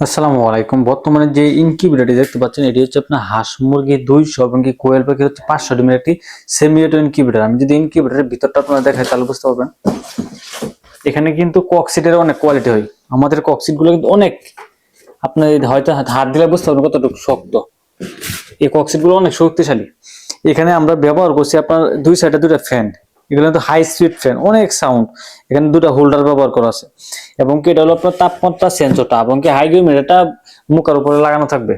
আসসালামু আলাইকুম। বর্তমানে যে ইনকিউবেটরটি দেখতে পাচ্ছেন এটি হচ্ছে আপনার হাঁস মুরগি 200 এবং কি কোয়েল পাখি হচ্ছে 500 ডিমের একটি সেমি অটো ইনকিউবেটর। আমি যদি ইনকিউবেটরের ভিতরটা আপনারা দেখাই তাহলে বুঝতে পারবেন। এখানে কিন্তু ককসিটের অনেক কোয়ালিটি হয়। আমাদের ককসিট গুলো কিন্তু অনেক, আপনার হয়তো হাত দিলে বুঝতে পারবেন কতটুকু শক্ত। এই ককসিট গুলো অনেক শক্তিশালী। এখানে আমরা ব্যবহার করছি আপনার দুই সাইডে দুটো ফ্যান। এগুলো কিন্তু হাই স্পিড ফ্যান, অনেক সাউন্ড। এখানে দুটো হোল্ডার ব্যবহার করা আছে এবং কি এটা হলো আপনার তাপমাত্রা সেন্সরটা এবং কি হাইগ্রোমিটারটা মুখের উপরে লাগানো থাকবে।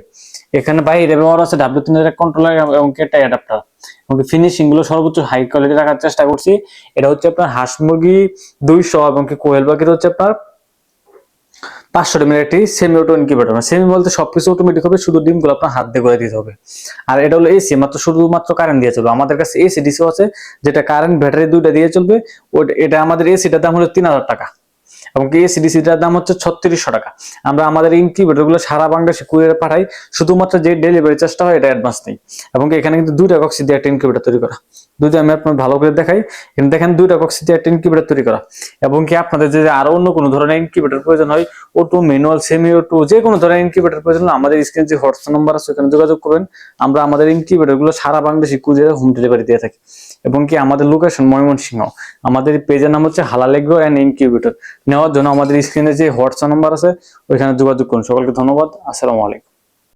এখানে বাইরে ব্যবহার আছে W3 কন্ট্রোলার এবং কি একটা অ্যাডাপ্টার এবং ফিনিশিং গুলো সর্বোচ্চ হাই কোয়ালিটি রাখার চেষ্টা করছি। এটা হচ্ছে আপনার হাঁস মুরগি 200 এবং কি কোয়েল পাখির হচ্ছে আপনার 500 ডিমের একটি সেমি অটো ইনকিউবেটর। সেমি বলতে সবকিছু অটোমেটিক হবে, শুধু ডিমগুলো আপনার হাত দিয়ে করে দিতে হবে। আর এটা হলো এসি, মাত্র শুধুমাত্র কারেন্ট দিয়ে চলবে। আমাদের কাছে এসি ডিসি আছে, যেটা কারেন্ট ব্যাটারি দুইটা দিয়ে চলবে। এটা আমাদের এসিটার দাম হলো 3000 টাকা এবং এসি ডিসিটার দাম হচ্ছে 3600 টাকা। আমরা আমাদের ইনকিউবেটর গুলো সারা বাংলাদেশে কুরিয়ারে পাঠাই, শুধুমাত্র যে ডেলিভারি চার্জটা হয় এটা অ্যাডভান্স নেই। এবং এখানে কিন্তু দুইটা কক্সি দিয়ে একটা ইনকিউবেটর তৈরি করা। যদি আমি আপনার ভালো করে দেখাই, এখানে দেখেন দুইটা কক্সি দিয়ে একটা ইনকিউবেটর তৈরি করা। এবং কি আপনাদের যদি আরো অন্য কোনো ধরনের ইনকিউবেটর প্রয়োজন হয়, অটো ম্যানুয়াল সেমি অটো যে কোনো ধরনের ইনকিউবেটর প্রয়োজন হলে আমাদের স্ক্রিনে যে হোয়াটসঅ্যাপ নাম্বার আছে ওখানে যোগাযোগ করবেন। আমরা আমাদের ইনকিউবেটর গুলো সারা বাংলাদেশে কুরিয়ারে হোম ডেলিভারি দিয়ে থাকি। এবং কি আমাদের লোকেশন ময়মনসিংহ। আমাদের পেজের নাম হচ্ছে হালাল এগ্রো এন্ড ইনকিউবেটর। নেওয়ার জন্য আমাদের স্ক্রিনে যে হোয়াটসঅ্যাপ নাম্বার আছে ওইখানে যোগাযোগ করুন। সকলকে ধন্যবাদ। আসসালামু আলাইকুম।